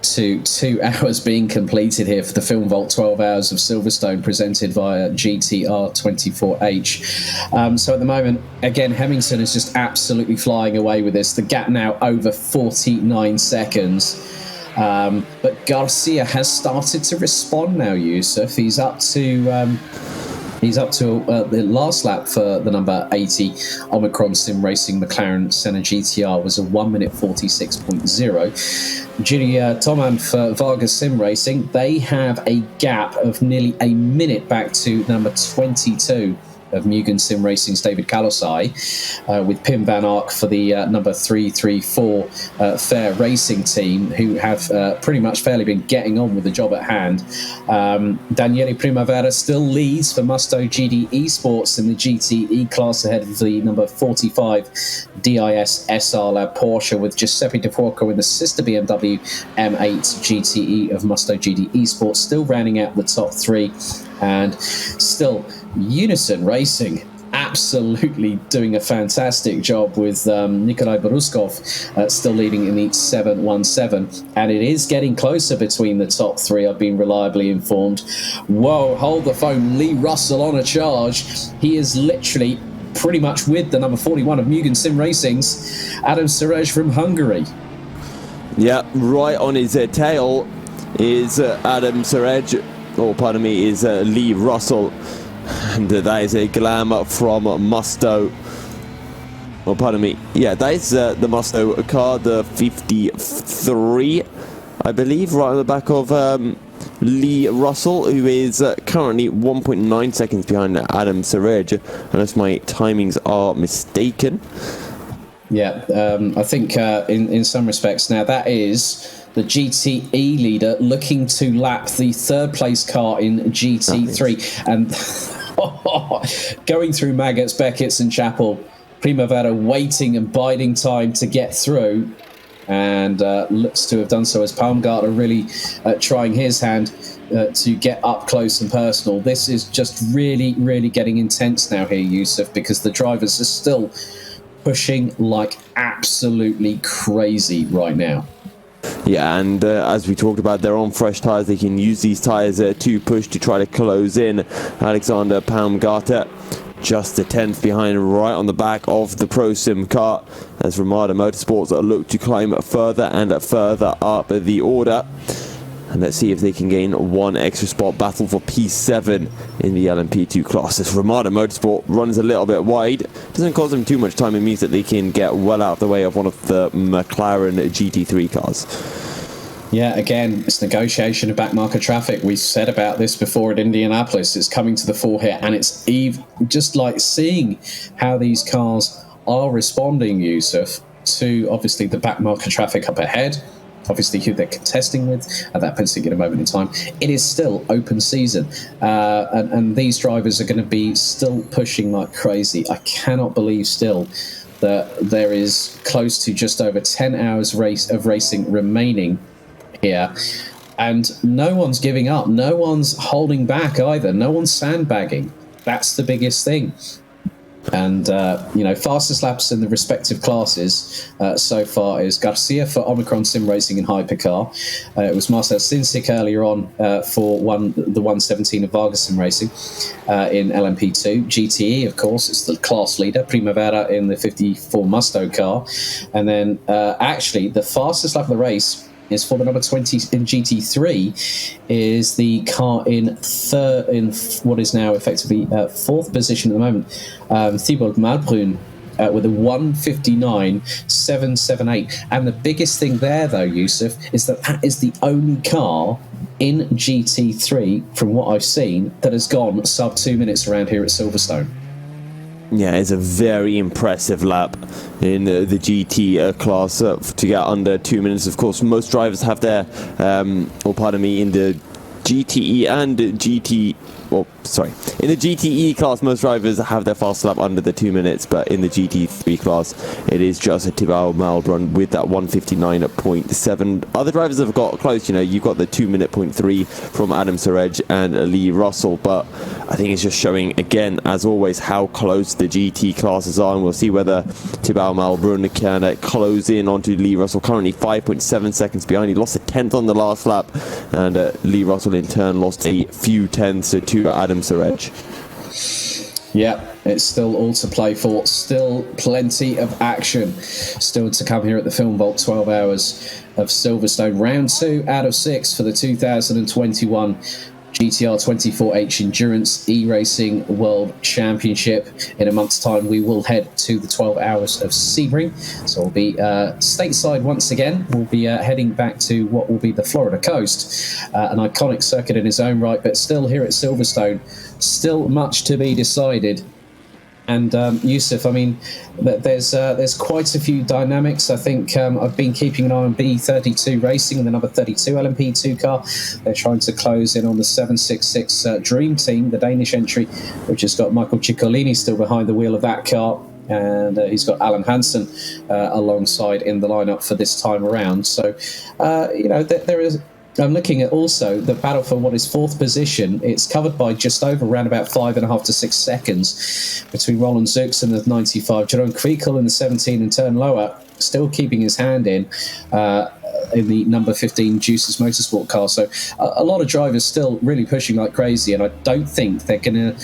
to 2 hours being completed here for the Film Vault 12 Hours of Silverstone presented via GTR24H. So at the moment, again, Hemmingson is just absolutely flying away with this. The gap now over 49 seconds. But Garcia has started to respond now, Yusuf. He's up to the last lap for the number 80 Omicron Sim Racing McLaren Senna GTR was a 1 minute 46.0. Julia Toman for Vargas Sim Racing, they have a gap of nearly a minute back to number 22 of Mugen Sim Racing's David Kalosai, with Pim Van Ark for the number 334 Fair Racing team, who have pretty much fairly been getting on with the job at hand. Daniele Primavera still leads for Musto GD Esports in the GTE class ahead of the number 45 DIS SR Lab Porsche, with Giuseppe De Fuoco in the sister BMW M8 GTE of Musto GD Esports still rounding out the top 3, and still Unison Racing absolutely doing a fantastic job with Nikolai Boruskov still leading in the 717, and it is getting closer between the top 3. I've been reliably informed. Whoa, hold the phone. Lee Russell on a charge. He is literally pretty much with the number 41 of Mugen Sim Racing's Adam Serej from Hungary. Yeah, right on his tail is Adam Serej, or pardon me, is Lee Russell. And that is a glamour from Musto. Oh, pardon me. Yeah, that is the Musto car, the 53, I believe, right on the back of Lee Russell, who is currently 1.9 seconds behind Adam Serej, unless my timings are mistaken. Yeah, I think in some respects now that is the GTE leader looking to lap the third place car in GT3. And going through Maggots, Beckett's and Chapel, Primavera waiting and biding time to get through, and looks to have done so as Palmgartner really trying his hand to get up close and personal. This is just really, really getting intense now here, Yusuf, because the drivers are still pushing like absolutely crazy right now. Yeah, and as we talked about, they're on fresh tyres. They can use these tyres to push to try to close in. Alexander Palmgarter just a tenth behind, right on the back of the Pro Sim car, as Ramada Motorsports look to climb further and further up the order. And let's see if they can gain one extra spot. Battle for P7 in the LMP2 class. As Ramada Motorsport runs a little bit wide, doesn't cost them too much time. It means that they can get well out of the way of one of the McLaren GT3 cars. Yeah, again, it's negotiation of backmarker traffic. We said about this before at Indianapolis. It's coming to the fore here, and it's just like seeing how these cars are responding, Yusuf, to obviously the backmarker traffic up ahead. Obviously who they're contesting with at that particular moment in time. It is still open season, and these drivers are going to be still pushing like crazy. I cannot believe still that there is close to just over 10 hours of racing remaining here, and no one's giving up, no one's holding back either, no one's sandbagging. That's the biggest thing. And, fastest laps in the respective classes so far is Garcia for Omicron Sim Racing in Hypercar. It was Marcel Sinsic earlier on for the 117 of Vargas Sim Racing in LMP2. GTE, of course, is the class leader. Primavera in the 54 Musto car. And then, actually, the fastest lap of the race is for the number 20 in GT3, is the car in what is now effectively fourth position at the moment, Thibaut Malbrun, with a 1:59.778. And the biggest thing there, though, Yusuf, is that is the only car in GT3, from what I've seen, that has gone sub 2 minutes around here at Silverstone. Yeah, it's a very impressive lap in the GT class to get under 2 minutes. Of course, most drivers have their, in the GTE and GT... in the GTE class, most drivers have their fast lap under the 2 minutes, but in the GT3 class, it is just a Thibaut Malbrun with that 1:59.7. Other drivers have got close, you've got the 2:03 from Adam Surrej and Lee Russell, but I think it's just showing, again, as always, how close the GT classes are, and we'll see whether Thibaut Malbrun can close in onto Lee Russell, currently 5.7 seconds behind. He lost a tenth on the last lap, and Lee Russell in turn lost a few tenths to Adam Surrej. Yeah, it's still all to play for. Still plenty of action still to come here at the Film Vault 12 Hours of Silverstone. Round 2 out of 6 for the 2021 GTR 24H Endurance E-Racing World Championship. In a month's time, we will head to the 12 Hours of Sebring. So we'll be stateside once again. We'll be heading back to what will be the Florida coast. An iconic circuit in its own right, but still here at Silverstone, still much to be decided. And Yusuf, I mean, there's quite a few dynamics. I think I've been keeping an eye on B32 Racing, the number 32 LMP2 car. They're trying to close in on the 766 Dream Team, the Danish entry, which has got Michael Ciccolini still behind the wheel of that car. And he's got Alan Hansen alongside in the lineup for this time around. So, there is... I'm looking at also the battle for what is fourth position. It's covered by just over around about 5.5 to 6 seconds between Roland Zuxen of 95, Jerome Kwikel in the 17 and turn lower, still keeping his hand in the number 15 Juices Motorsport car. So a lot of drivers still really pushing like crazy, and I don't think they're gonna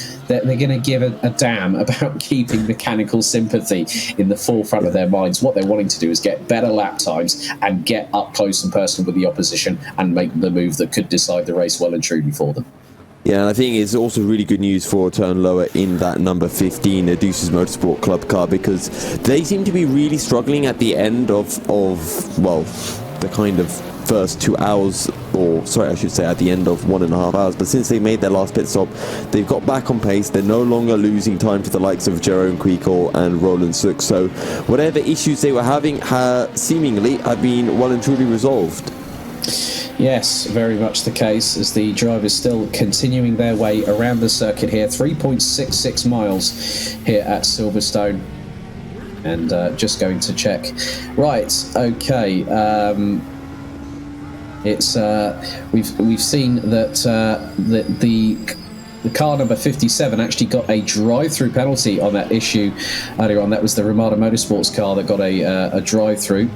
give a damn about keeping mechanical sympathy in the forefront of their minds. What they're wanting to do is get better lap times and get up close and personal with the opposition and make the move that could decide the race well and truly for them. Yeah, and I think it's also really good news for turn lower in that number 15 Deuces Motorsport Club car, because they seem to be really struggling at the end of the kind of first 2 hours, at the end of 1.5 hours. But since they made their last pit stop, they've got back on pace. They're no longer losing time to the likes of Jerome Kwikel and Roland Suk. So whatever issues they were having seemingly have been well and truly resolved. Yes, very much the case, as the drivers still continuing their way around the circuit here. 3.66 miles here at Silverstone. And just going to check. Right, okay. We've seen that the car number 57 actually got a drive-through penalty on that issue earlier on. That was the Ramada Motorsports car that got a drive-through.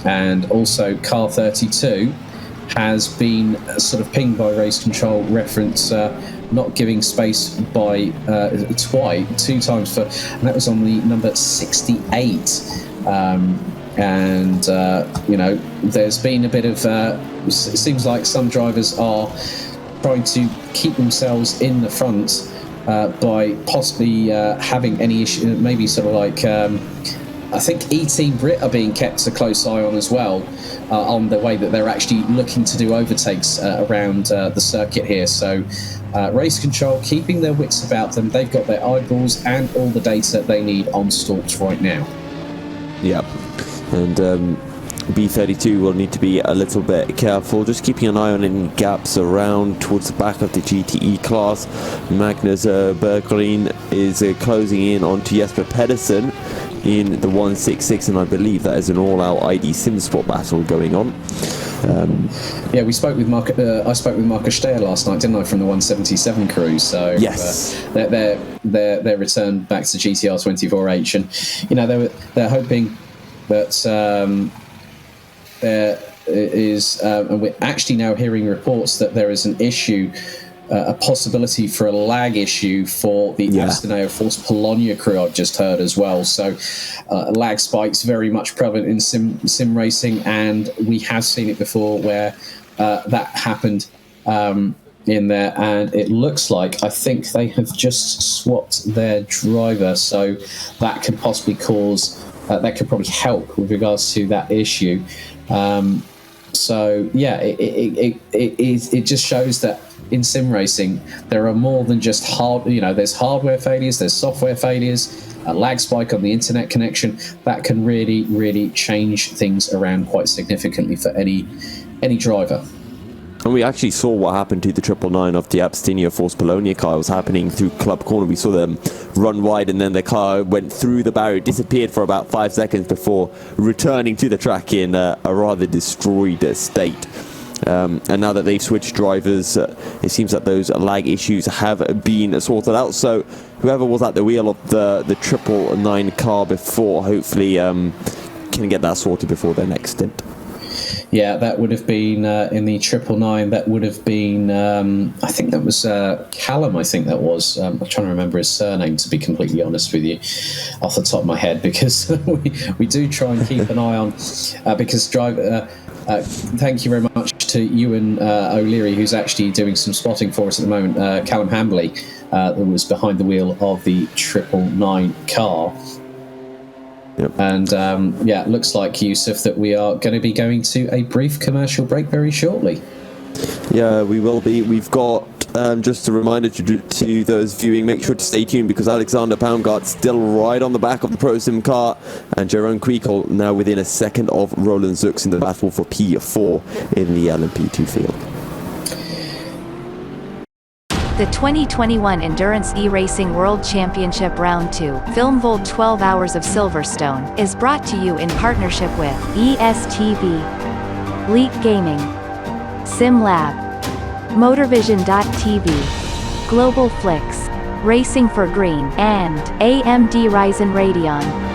And also car 32 has been sort of pinged by race control reference not giving space by two times and that was on the number 68. There's been a bit of it seems like some drivers are trying to keep themselves in the front by possibly having any issue, maybe sort of like I think E-Team Brit are being kept a close eye on as well, on the way that they're actually looking to do overtakes around the circuit here. So race control keeping their wits about them. They've got their eyeballs and all the data they need on stalks right now. Yep. And B32 will need to be a little bit careful, just keeping an eye on any gaps around towards the back of the GTE class. Magnus Berggren is closing in onto Jesper Pedersen. in the 166, and I believe that is an all-out ID SimSport battle going on. Yeah, we spoke with Mark. I spoke with Marcus Steyer last night, didn't I, from the 177 crew? So yes, their return back to GTR 24H, and they're hoping that there is, and we're actually now hearing reports that there is an issue. A possibility for a lag issue for the Astoneo Force Polonia crew, I've just heard as well. So lag spikes very much prevalent in sim racing, and we have seen it before where that happened in there, and it looks like I think they have just swapped their driver, so that could possibly cause that could probably help with regards to that issue. So yeah, it just shows that in sim racing there are more than just there's hardware failures, there's software failures, a lag spike on the internet connection that can really change things around quite significantly for any driver. And we actually saw what happened to the 999 of the Astoneo Force Polonia car. It was happening through Club Corner. We saw them run wide, and then the car went through the barrier, disappeared for about 5 seconds before returning to the track in a rather destroyed state. And now that they've switched drivers, it seems that those lag issues have been sorted out. So whoever was at the wheel of the 999 car before, hopefully can get that sorted before their next stint. Yeah, that would have been in the 999. That would have been, I think that was Callum. I think that was. I'm trying to remember his surname, to be completely honest with you, off the top of my head, because we do try and keep an eye on. Because thank you very much to Ewan O'Leary, who's actually doing some spotting for us at the moment. Callum Hambley, that was behind the wheel of the 999 car. Yep. And it looks like, Yusuf, that we are going to be going to a brief commercial break very shortly. Yeah, we will be. We've got, just a reminder to those viewing, make sure to stay tuned, because Alexander Palmgart's still right on the back of the ProSim car, and Jerome Quickel now within a second of Roland Zux in the battle for P4 in the LMP2 field. The 2021 Endurance E-Racing World Championship Round 2, FilmVolt 12 Hours of Silverstone, is brought to you in partnership with ESTV, Leak Gaming, SimLab, Motorvision.tv, Global Flix, Racing for Green, and AMD Ryzen Radeon.